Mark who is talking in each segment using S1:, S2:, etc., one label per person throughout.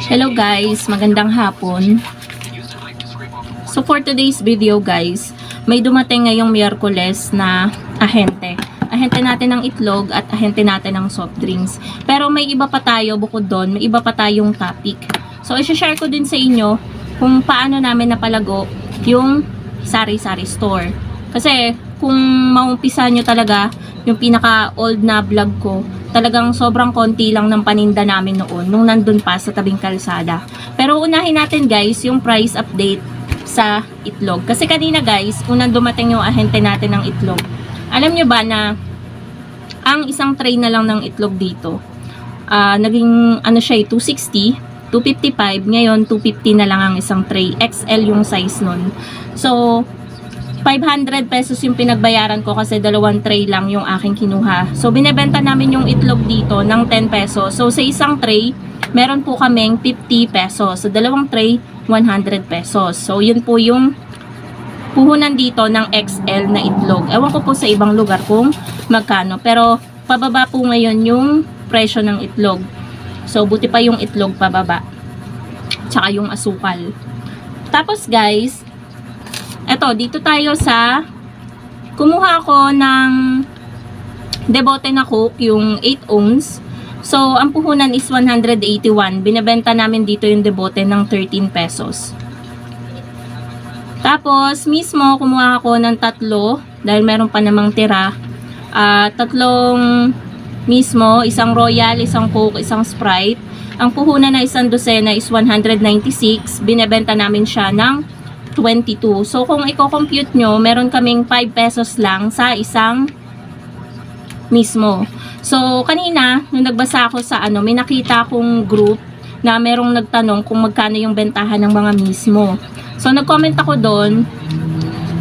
S1: Hello guys, magandang hapon. So for today's video guys, may dumating ngayong Miyerkules na ahente. Ahente natin ng itlog at ahente natin ng soft drinks. Pero may iba pa tayo bukod doon, may iba pa tayong topic. So i-share ko din sa inyo kung paano namin napalago yung sari-sari store. Kasi kung maumpisa nyo talaga yung pinaka-old na vlog ko, talagang sobrang konti lang ng paninda namin noon nung nandun pa sa tabing kalsada. Pero unahin natin guys yung price update sa itlog. Kasi kanina guys, unang dumating yung ahente natin ng itlog. Alam nyo ba na ang isang tray na lang ng itlog dito, naging ano siya, 260, 255, ngayon 250 na lang ang isang tray. XL yung size nun. So 500 pesos yung pinagbayaran ko kasi dalawang tray lang yung aking kinuha. So, binebenta namin yung itlog dito ng 10 pesos. So, sa isang tray, meron po kaming 50 pesos. So, dalawang tray, 100 pesos. So, yun po yung puhunan dito ng XL na itlog. Ewan ko po sa ibang lugar kung magkano. Pero, pababa po ngayon yung presyo ng itlog. So, buti pa yung itlog pababa. Tsaka yung asukal. Tapos, guys, eto, dito tayo sa kumuha ko ng Debote na Coke, yung 8 ounce. So, ang puhunan is 181. Binebenta namin dito yung Debote ng 13 pesos. Tapos, mismo, kumuha ako ng tatlo dahil meron pa namang tira. Tatlong mismo, isang Royal, isang Coke, isang Sprite. Ang puhunan na isang dosena is 196. Binebenta namin siya ng 22. So, kung i-compute nyo, meron kaming 5 pesos lang sa isang mismo. So, kanina, nung nagbasa ako sa may nakita akong group na merong nagtanong kung magkano yung bentahan ng mga mismo. So, nag-comment ako doon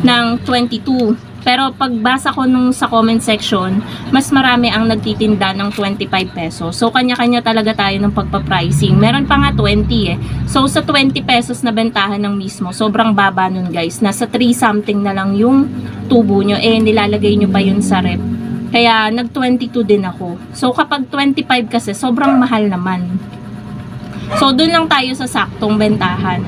S1: ng 22. Pero pagbasa ko nung sa comment section, mas marami ang nagtitinda ng 25 pesos. So, kanya-kanya talaga tayo ng pagpa-pricing. Meron pa nga 20 eh. So, sa 20 pesos na bentahan ng mismo, sobrang baba nun guys. Nasa 3 something na lang yung tubo nyo. Nilalagay nyo pa yun sa rep. Kaya, nag-22 din ako. So, kapag 25 kasi, sobrang mahal naman. So, dun lang tayo sa saktong bentahan.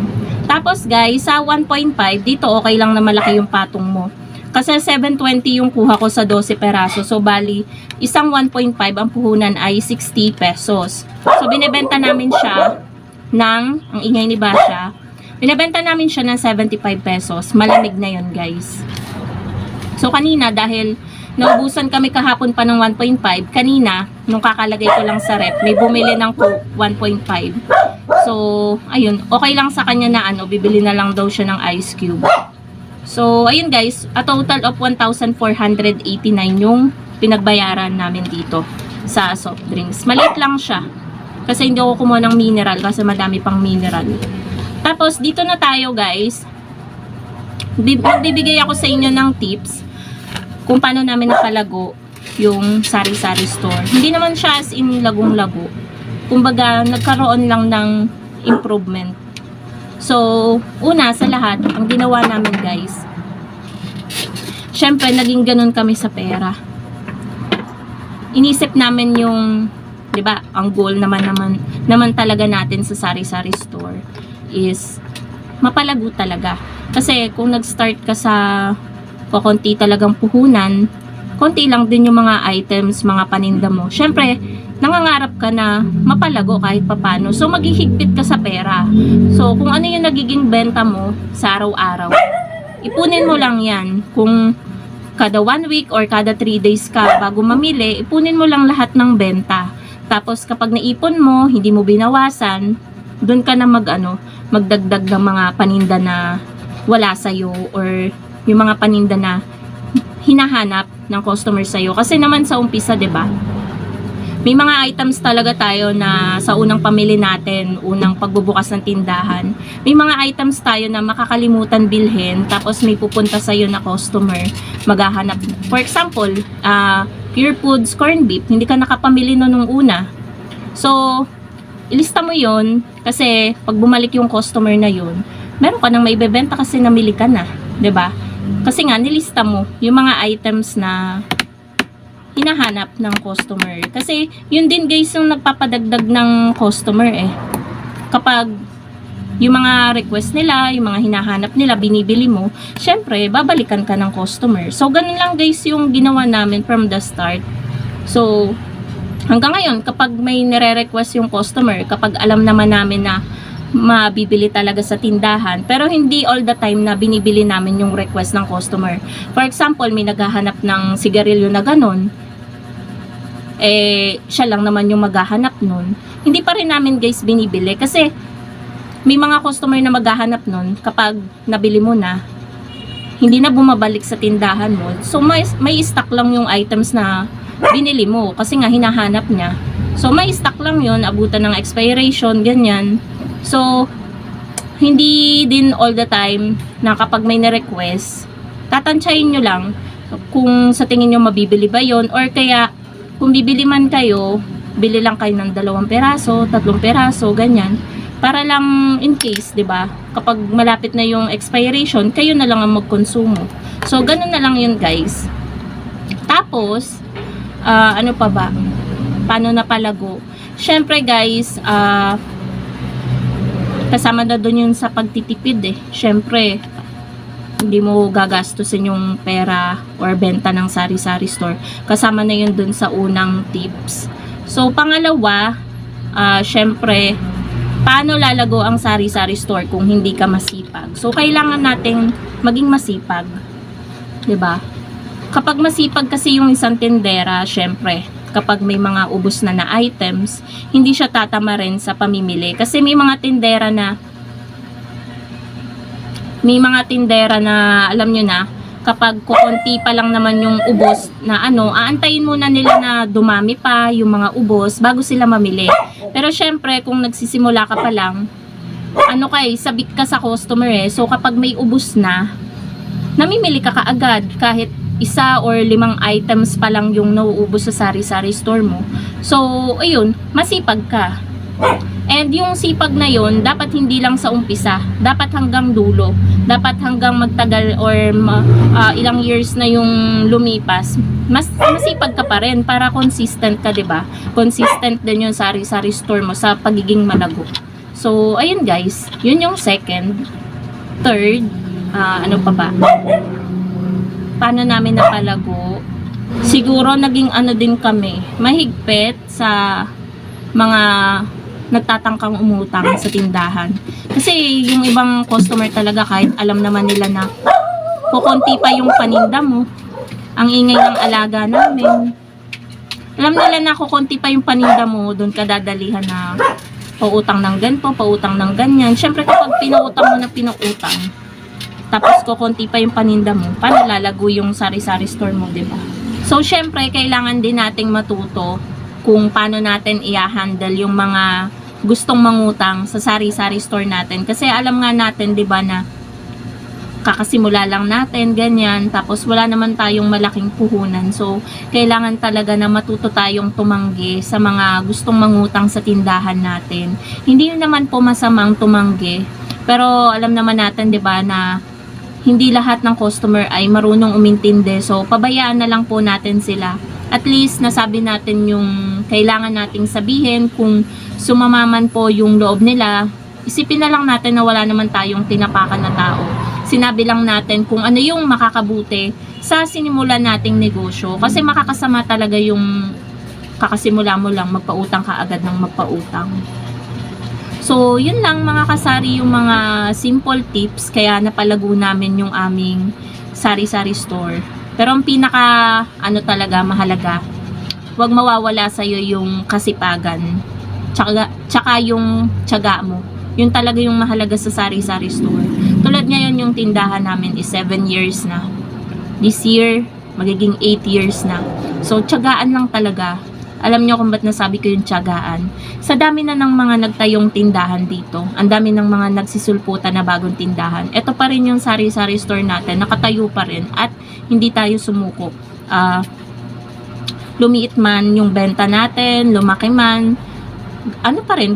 S1: Tapos guys, sa 1.5, dito okay lang na malaki yung patong mo. Kasi 720 yung kuha ko sa 12 peraso. So, bali, isang 1.5 ang puhunan ay 60 pesos. So, binebenta namin siya ng, ang ingay ni Basha, binebenta namin siya ng 75 pesos. Malamig na yun, guys. So, kanina, dahil naubusan kami kahapon pa ng 1.5, kanina, nung kakalagay ko lang sa rep, may bumili ng Coke 1.5. So, ayun, okay lang sa kanya na bibili na lang daw siya ng ice cube. So, ayun guys, a total of 1,489 yung pinagbayaran namin dito sa soft drinks. Maliit lang siya. Kasi hindi ako kumuha ng mineral kasi madami pang mineral. Tapos, dito na tayo guys. Bibigay ako sa inyo ng tips kung paano namin nakalago yung sari-sari store. Hindi naman siya as in lagong-lago. Kumbaga, nagkaroon lang ng improvement. So, una sa lahat, ang ginawa namin guys, syempre naging ganun kami sa pera. Inisip namin yung, 'di ba, ang goal naman talaga natin sa sari-sari store is mapalago talaga. Kasi kung nag-start ka sa konti talagang puhunan, konti lang din yung mga items, mga paninda mo. Syempre, nangangarap ka na mapalago kahit papano. So, maghihigpit ka sa pera. So, kung ano yung nagiging benta mo sa araw-araw, ipunin mo lang yan. Kung kada 1 week or kada 3 days ka bago mamili, ipunin mo lang lahat ng benta. Tapos, kapag naipon mo, hindi mo binawasan, dun ka na magdagdag ng mga paninda na wala sa'yo or yung mga paninda na hinahanap ng customer sa'yo. Kasi naman sa umpisa, 'di ba? May mga items talaga tayo na sa unang pamili natin, unang pagbubukas ng tindahan. May mga items tayo na makakalimutan bilhin, tapos may pupunta sa'yo na customer, maghahanap. For example, Pure Foods corned beef, hindi ka nakapamili nung una. So, ilista mo yon kasi pag bumalik yung customer na yun, meron ka nang maibebenta kasi namili ka na, 'di ba? Kasi nga, nilista mo yung mga items na hinahanap ng customer. Kasi, yun din guys yung nagpapadagdag ng customer eh. kapag yung mga request nila, yung mga hinahanap nila, binibili mo, syempre, babalikan ka ng customer. So, ganun lang guys yung ginawa namin from the start. So, hanggang ngayon, kapag may nire-request yung customer, kapag alam naman namin na mabibili talaga sa tindahan, pero hindi all the time na binibili namin yung request ng customer. For example, may naghahanap ng sigarilyo na ganun, siya lang naman yung maghahanap nun. Hindi pa rin namin guys binibili kasi may mga customer na maghahanap nun kapag nabili mo na, hindi na bumabalik sa tindahan mo. So, may stock lang yung items na binili mo kasi nga hinahanap niya. So, may stock lang yun, abutan ng expiration, ganyan. So, hindi din all the time na kapag may na-request, tatansyahin nyo lang kung sa tingin nyo mabibili ba yon, or kaya kung bibili man kayo, bili lang kayo ng 2 peraso, 3 peraso, ganyan. Para lang in case, 'di ba? Kapag malapit na yung expiration, kayo na lang ang magkonsumo. So, ganun na lang yun, guys. Tapos, ano pa ba? Paano napalago? Syempre, guys, kasama na doon yun sa pagtitipid eh. Syempre, hindi mo gagastusin yung pera or benta ng sari-sari store. Kasama na yun doon sa unang tips. So, pangalawa, syempre, paano lalago ang sari-sari store kung hindi ka masipag? So, kailangan nating maging masipag. 'Di ba? Kapag masipag kasi yung isang tindera, syempre, kapag may mga ubos na items, hindi siya tatama rin sa pamimili. Kasi may mga tindera na, alam nyo na, kapag kukunti pa lang naman yung ubos na aantayin muna nila na dumami pa yung mga ubos bago sila mamili. Pero syempre, kung nagsisimula ka pa lang, sabik ka sa customer eh. So, kapag may ubos na, namimili ka kaagad kahit 1 or 5 items pa lang yung nauubos sa sari-sari store mo. So, ayun, masipag ka. And yung sipag na yun, dapat hindi lang sa umpisa, dapat hanggang dulo, dapat hanggang magtagal or ilang years na yung lumipas, masipag ka pa rin para consistent ka, 'di ba? Consistent din yung sari-sari store mo sa pagiging malago. So, ayun guys, yun yung second. Third, ano pa ba? Paano namin napalago? Siguro naging din kami, mahigpit sa mga nagtatangkang umutang sa tindahan. Kasi yung ibang customer talaga, kahit alam naman nila na kukunti pa yung paninda mo, ang ingay ng alaga namin, alam nila na kukunti pa yung paninda mo, doon ka dadalihan na pautang ng ganito, pautang ng ganyan. Syempre kapag pinautang mo na pinautang, tapos kukunti pa yung paninda mo, paano lalago yung sari-sari store mo, diba? So syempre kailangan din nating matuto kung paano natin i-handle yung mga gustong mangutang sa sari-sari store natin. Kasi alam nga natin, 'di ba, na kakasimula lang natin, ganyan, tapos wala naman tayong malaking puhunan. So, kailangan talaga na matuto tayong tumanggi sa mga gustong mangutang sa tindahan natin. Hindi naman po masamang tumanggi, pero alam naman natin, 'di ba, na hindi lahat ng customer ay marunong umintindi. So, pabayaan na lang po natin sila. At least, nasabi natin yung kailangan nating sabihin. Kung sumamaman po yung loob nila, isipin na lang natin na wala naman tayong tinapakan na tao. Sinabi lang natin kung ano yung makakabuti sa sinimulan nating negosyo. Kasi makakasama talaga yung kakasimula mo lang, magpautang ka agad ng magpautang. So, yun lang mga kasari, yung mga simple tips, kaya napalago namin yung aming sari-sari store. Pero ang pinaka, talaga, mahalaga, huwag mawawala sa'yo yung kasipagan, tsaka yung tiyaga mo. Yun talaga yung mahalaga sa sari-sari store. Tulad ngayon yung tindahan namin is 7 years na. This year, magiging 8 years na. So, tiyagaan lang talaga. Alam nyo kung ba't nasabi ko yung tiyagaan? Sa dami na ng mga nagtayong tindahan dito, ang dami ng mga nagsisulputan na bagong tindahan, ito pa rin yung sari-sari store natin, nakatayo pa rin at hindi tayo sumuko. Lumiit man yung benta natin, lumaki man,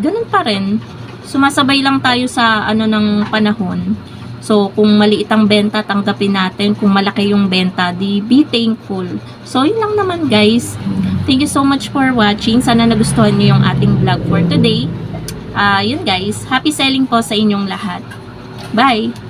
S1: ganun pa rin. Sumasabay lang tayo sa ng panahon. So, kung maliit ang benta, tanggapin natin. Kung malaki yung benta, be thankful. So, yun lang naman guys. Thank you so much for watching. Sana nagustuhan niyo yung ating vlog for today. Yun guys, happy selling po sa inyong lahat. Bye!